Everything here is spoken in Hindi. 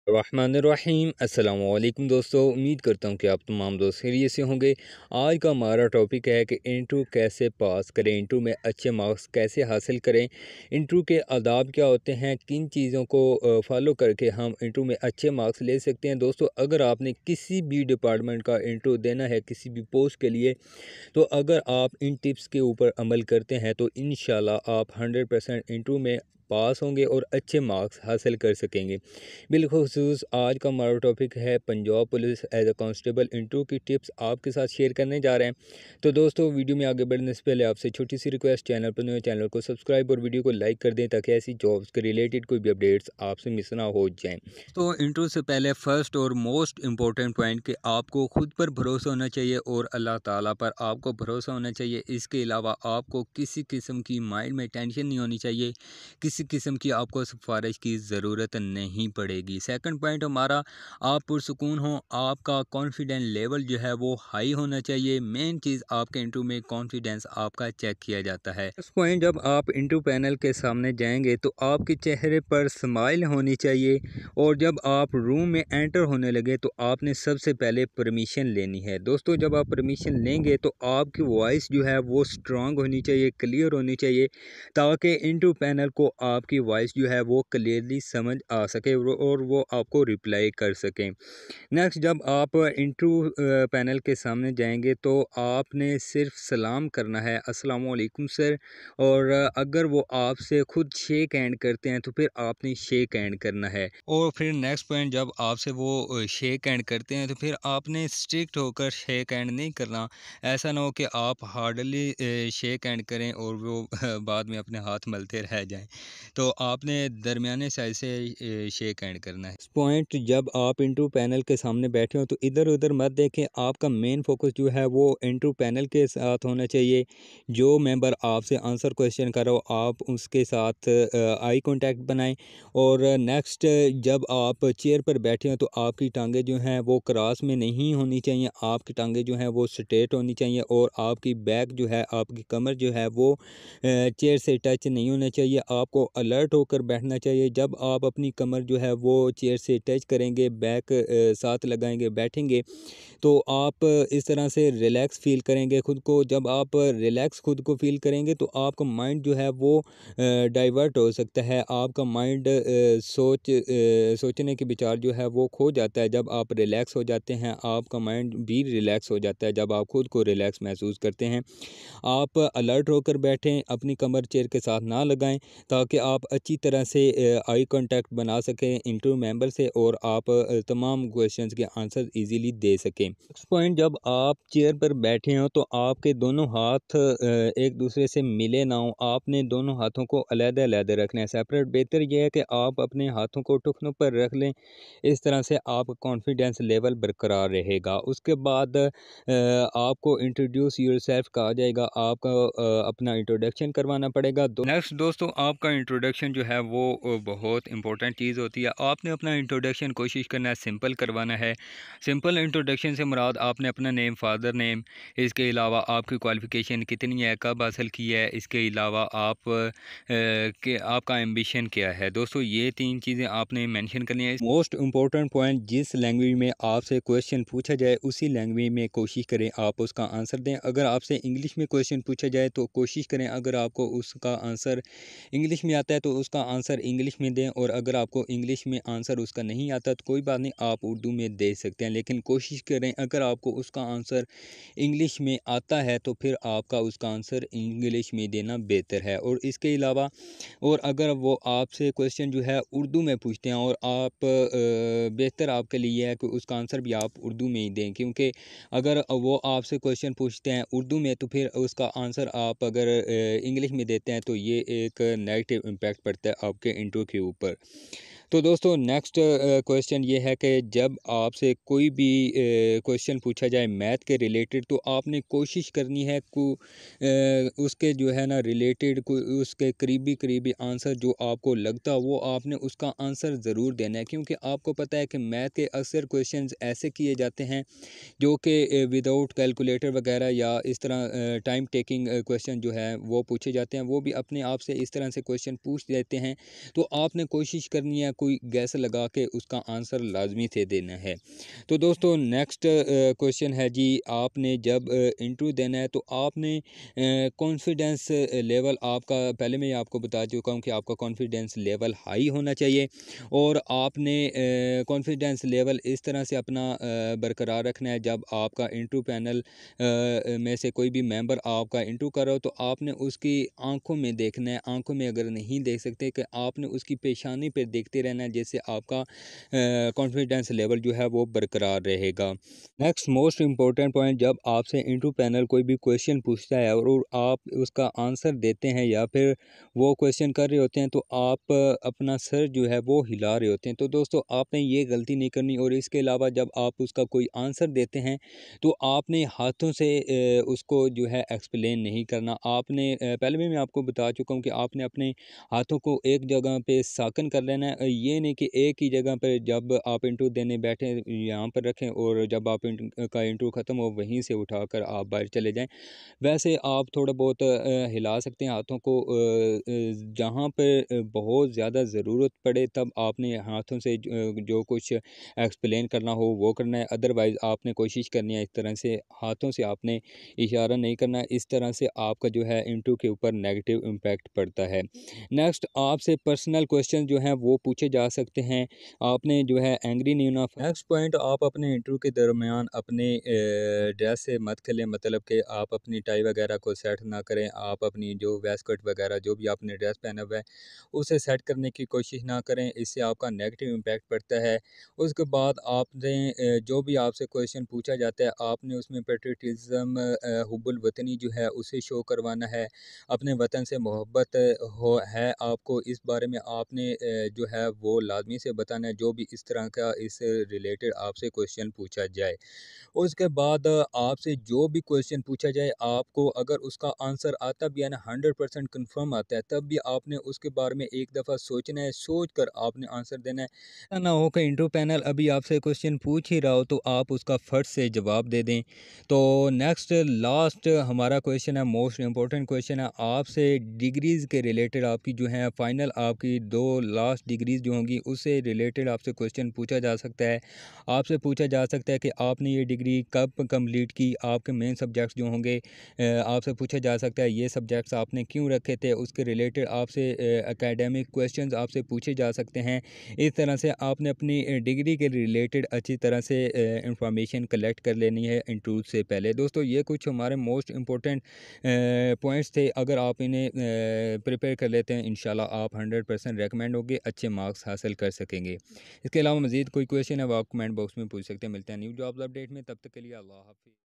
रहमानिर्रहीम अस्सलाम वालेकुम दोस्तों, उम्मीद करता हूँ कि आप तमाम दोस्त खैरियत से होंगे। आज का हमारा टॉपिक है कि इंटरव्यू कैसे पास करें, इंटरव्यू में अच्छे मार्क्स कैसे हासिल करें, इंटरव्यू के आदाब क्या होते हैं, किन चीज़ों को फॉलो करके हम इंटरव्यू में अच्छे मार्क्स ले सकते हैं। दोस्तों, अगर आपने किसी भी डिपार्टमेंट का इंटरव्यू देना है किसी भी पोस्ट के लिए, तो अगर आप इन टिप्स के ऊपर अमल करते हैं तो इंशाल्लाह आप 100% इंटरव्यू में पास होंगे और अच्छे मार्क्स हासिल कर सकेंगे। बिलखुसूस आज का हमारा टॉपिक है Punjab police as a constable interview की टिप्स आपके साथ शेयर करने जा रहे हैं। तो दोस्तों, वीडियो में आगे बढ़ने से पहले आपसे छोटी सी रिक्वेस्ट, चैनल पर नए चैनल को सब्सक्राइब और वीडियो को लाइक कर दें ताकि ऐसी जॉब्स के रिलेटेड कोई भी अपडेट्स आपसे मिस ना हो जाएं। तो इंटरव्यू से पहले फर्स्ट और मोस्ट इम्पोर्टेंट पॉइंट कि आपको खुद पर भरोसा होना चाहिए और अल्लाह ताला पर आपको भरोसा होना चाहिए। इसके अलावा आपको किसी किस्म की माइंड में टेंशन नहीं होनी चाहिए, किसी किस्म की आपको सिफारिश की ज़रूरत नहीं पड़ेगी। सेकंड पॉइंट हमारा, आप पुरसुकून हो, आपका कॉन्फिडेंस लेवल जो है वो हाई होना चाहिए। मेन चीज़ आपके इंटरव्यू में कॉन्फिडेंस आपका चेक किया जाता है। इस पॉइंट, जब आप इंटरव्यू पैनल के सामने जाएंगे तो आपके चेहरे पर स्माइल होनी चाहिए और जब आप रूम में एंटर होने लगे तो आपने सबसे पहले परमिशन लेनी है। दोस्तों, जब आप परमिशन लेंगे तो आपकी वॉइस जो है वो स्ट्रांग होनी चाहिए, क्लियर होनी चाहिए, ताकि इंटरव्यू पैनल को आपकी वॉइस जो है वो क्लियरली समझ आ सके और वो आपको रिप्लाई कर सकें। नेक्स्ट, जब आप इंटरव्यू पैनल के सामने जाएंगे तो आपने सिर्फ सलाम करना है, अस्सलाम वालेकुम सर। और अगर वो आपसे खुद शेक हैंड करते हैं तो फिर आपने शेक हैंड करना है। और फिर नेक्स्ट पॉइंट, जब आपसे वो शेक हैंड करते हैं तो फिर आपने स्ट्रिक्ट होकर शेक हैंड नहीं करना। ऐसा ना हो कि आप हार्डली शेक हैंड करें और वो बाद में अपने हाथ मलते रह जाएं। तो आपने दरमियाने साइज से शेक हैंड करना है। पॉइंट, जब आप इंटरव्यू पैनल के सामने बैठे हो तो इधर उधर मत देखें। आपका मेन फोकस जो है वो इंटरव्यू पैनल के साथ होना चाहिए। जो मेंबर आपसे आंसर क्वेश्चन कर रहा हो आप उसके साथ आई कांटेक्ट बनाएं। और नेक्स्ट, जब आप चेयर पर बैठे हो तो आपकी टांगें जो हैं वो क्रॉस में नहीं होनी चाहिए, आपकी टांगें जो हैं वो स्ट्रेट होनी चाहिए और आपकी बैक जो है, आपकी कमर जो है वो चेयर से टच नहीं होना चाहिए। आपको अलर्ट होकर बैठना चाहिए। जब आप अपनी कमर जो है वो चेयर से टच करेंगे, बैक साथ लगाएंगे, बैठेंगे, तो आप इस तरह से रिलैक्स फील करेंगे खुद को। जब आप रिलैक्स खुद को फील करेंगे तो आपका माइंड जो है वो डाइवर्ट हो सकता है। आपका माइंड सोचने के विचार जो है वो खो जाता है। जब आप रिलैक्स हो जाते हैं आपका माइंड भी रिलैक्स हो जाता है। जब आप खुद को रिलैक्स महसूस करते हैं, आप अलर्ट होकर बैठें, अपनी कमर चेयर के साथ ना लगाएं, ताकि आप अच्छी तरह से आई कांटेक्ट बना सकें इंटरव्यू मेंबर से और आप तमाम क्वेश्चंस के आंसर इजीली दे सकें। नेक्स्ट पॉइंट, जब आप चेयर पर बैठे हो तो आपके दोनों हाथ एक दूसरे से मिले ना हो। आपने दोनों हाथों को अलग-अलग रखना है, सेपरेट। बेहतर यह है कि आप अपने हाथों को टखनों पर रख लें। इस तरह से आपका कॉन्फिडेंस लेवल बरकरार रहेगा। उसके बाद आपको इंट्रोड्यूस योरसेल्फ कहा जाएगा, आपका अपना इंट्रोडक्शन करवाना पड़ेगा। नेक्स्ट दोस्तों, आपका इंट्रोडक्शन जो है वो बहुत इंपॉर्टेंट चीज़ होती है। आपने अपना इंट्रोडक्शन कोशिश करना है सिंपल करवाना है। सिंपल इंट्रोडक्शन से मुराद आपने अपना नेम, फादर नेम, इसके अलावा आपकी क्वालिफ़िकेशन कितनी है, कब हासिल की है, इसके अलावा आप कि आपका एम्बिशन क्या है। दोस्तों, ये 3 चीज़ें आपने मेंशन करनी है। मोस्ट इम्पोर्टेंट पॉइंट, जिस लैंग्वेज में आपसे क्वेश्चन पूछा जाए उसी लैंग्वेज में कोशिश करें आप उसका आंसर दें। अगर आपसे इंग्लिश में क्वेश्चन पूछा जाए तो कोशिश करें अगर आपको उसका आंसर इंग्लिश में आता है तो उसका आंसर इंग्लिश में दें, और अगर आपको इंग्लिश में आंसर उसका नहीं आता तो कोई बात नहीं, आप उर्दू में दे सकते हैं। लेकिन कोशिश करें अगर आपको उसका आंसर इंग्लिश में आता है तो फिर आपका उसका आंसर इंग्लिश में देना बेहतर है। और इसके अलावा, और अगर वो आपसे क्वेश्चन जो है उर्दू में पूछते हैं और आप बेहतर आपके लिए है कि उसका आंसर भी आप उर्दू में ही दें, क्योंकि अगर वो आपसे क्वेश्चन पूछते हैं उर्दू में तो फिर उसका आंसर आप अगर इंग्लिश में देते हैं तो ये एक नेगेटिव इम्पैक्ट पड़ता है आपके इंटरव्यू के ऊपर। तो दोस्तों, नेक्स्ट क्वेश्चन ये है कि जब आपसे कोई भी क्वेश्चन पूछा जाए मैथ के रिलेटेड तो आपने कोशिश करनी है उसके जो है ना रिलेटेड उसके करीबी करीबी आंसर जो आपको लगता वो आपने उसका आंसर ज़रूर देना है, क्योंकि आपको पता है कि मैथ के अक्सर क्वेश्चंस ऐसे किए जाते हैं जो कि विदाउट कैलकुलेटर वगैरह या इस तरह टाइम टेकिंग क्वेश्चन जो है वो पूछे जाते हैं। वो भी अपने आप से इस तरह से क्वेश्चन पूछ देते हैं। तो आपने कोशिश करनी है कोई गैस लगा के उसका आंसर लाजमी से देना है। तो दोस्तों नेक्स्ट क्वेश्चन है जी, आपने जब इंटरव्यू देना है तो आपने कॉन्फिडेंस लेवल आपका, पहले मैं आपको बता चुका हूँ कि आपका कॉन्फिडेंस लेवल हाई होना चाहिए और आपने कॉन्फिडेंस लेवल इस तरह से अपना बरकरार रखना है। जब आपका इंटरव्यू पैनल में से कोई भी मेंबर आपका इंटरव्यू कर रहा हो तो आपने उसकी आंखों में देखना है। आंखों में अगर नहीं देख सकते कि आपने उसकी पेशानी पर देखते रहना है, जिससे आपका कॉन्फिडेंस लेवल जो है वो बरकरार रहेगा। नेक्स्ट मोस्ट इम्पोर्टेंट पॉइंट, जब आपसे इंटरव्यू पैनल कोई भी क्वेश्चन पूछता है और आप उसका आंसर देते हैं या फिर वो क्वेश्चन कर रहे होते हैं तो आप अपना सर जो है वो हिला रहे होते हैं। तो दोस्तों आपने ये गलती नहीं करनी। और इसके अलावा जब आप उसका कोई आंसर देते हैं तो आपने हाथों से उसको जो है एक्सप्लेन नहीं करना। आपने पहले भी मैं आपको बता चुका हूँ कि आपने अपने हाथों को एक जगह पे साकन कर लेना है। ये नहीं कि एक ही जगह पर जब आप इंटरव्यू देने बैठे यहाँ पर रखें और जब आप का इंटरव्यू ख़त्म हो वहीं से उठाकर आप बाहर चले जाएं। वैसे आप थोड़ा बहुत हिला सकते हैं हाथों को। जहाँ पर बहुत ज़्यादा ज़रूरत पड़े तब आपने हाथों से जो कुछ एक्सप्लेन करना हो वो करना है। अदरवाइज़ आपने कोशिश करनी है इस तरह से हाथों से आपने इशारा नहीं करना है। इस तरह से आपका जो है इंटरव्यू के ऊपर नेगेटिव इम्पैक्ट पड़ता है। नेक्स्ट, आपसे पर्सनल क्वेश्चन जो हैं वो पूछे जा सकते हैं। आपने जो है एंग्री नहीं होना। नेक्स्ट पॉइंट, आप अपने इंटरव्यू के दरमियान अपने ड्रेस से मत खेलें, मतलब कि आप अपनी टाई वगैरह को सेट ना करें। आप अपनी जो वेस्ट कोट वगैरह जो भी आपने ड्रेस पहना हुआ है उसे सेट करने की कोशिश ना करें, इससे आपका नेगेटिव इम्पैक्ट पड़ता है। उसके बाद आपने जो भी आपसे क्वेश्चन पूछा जाता है आपने उसमें पेट्रियटिज़म, हुब्बुल वतनी जो है उसे शो करवाना है। अपने वतन से मोहब्बत हो है आपको, इस बारे में आपने जो है वो लाजमी से बताना है, जो भी इस तरह का इस रिलेटेड आपसे क्वेश्चन पूछा जाए। उसके बाद आपसे जो भी क्वेश्चन पूछा जाए आपको अगर उसका आंसर आता भी है ना 100% कन्फर्म आता है, तब भी आपने उसके बारे में एक दफ़ा सोचना है, सोच कर आपने आंसर देना है। ऐसा ना हो कि इंटरव्यू पैनल अभी आपसे क्वेश्चन पूछ ही रहा हो तो आप उसका फट से जवाब दे दें। तो नेक्स्ट लास्ट हमारा क्वेश्चन है, मोस्ट इम्पोर्टेंट क्वेश्चन है, आपसे डिग्रीज़ के रिलेटेड आपकी जो है फाइनल आपकी 2 लास्ट डिग्रीज़ जो होंगी उससे रिलेटेड आपसे क्वेश्चन पूछा जा सकता है। आपसे पूछा जा सकता है कि आपने ये डिग्री कब कंप्लीट की, आपके मेन सब्जेक्ट्स जो होंगे आपसे पूछा जा सकता है ये सब्जेक्ट्स आपने क्यों रखे थे, उसके रिलेटेड आपसे एकेडमिक क्वेश्चंस आपसे पूछे जा सकते हैं। इस तरह से आपने अपनी डिग्री के रिलेटेड अच्छी तरह से इंफॉर्मेशन कलेक्ट कर लेनी है इंटरव्यू से पहले। दोस्तों ये कुछ हमारे मोस्ट इम्पोर्टेंट पॉइंट्स थे। अगर आप इन्हें प्रिपेयर कर लेते हैं इंशाल्लाह आप 100% रेकमेंड होंगे, अच्छे मार्क्स हासिल कर सकेंगे। इसके अलावा मज़ीद कोई क्वेश्चन है वो आप कमेंट बॉक्स में पूछ सकते हैं। मिलते हैं न्यू जॉब्स अपडेट में, तब तक के लिए अल्लाह हाफ़िज़।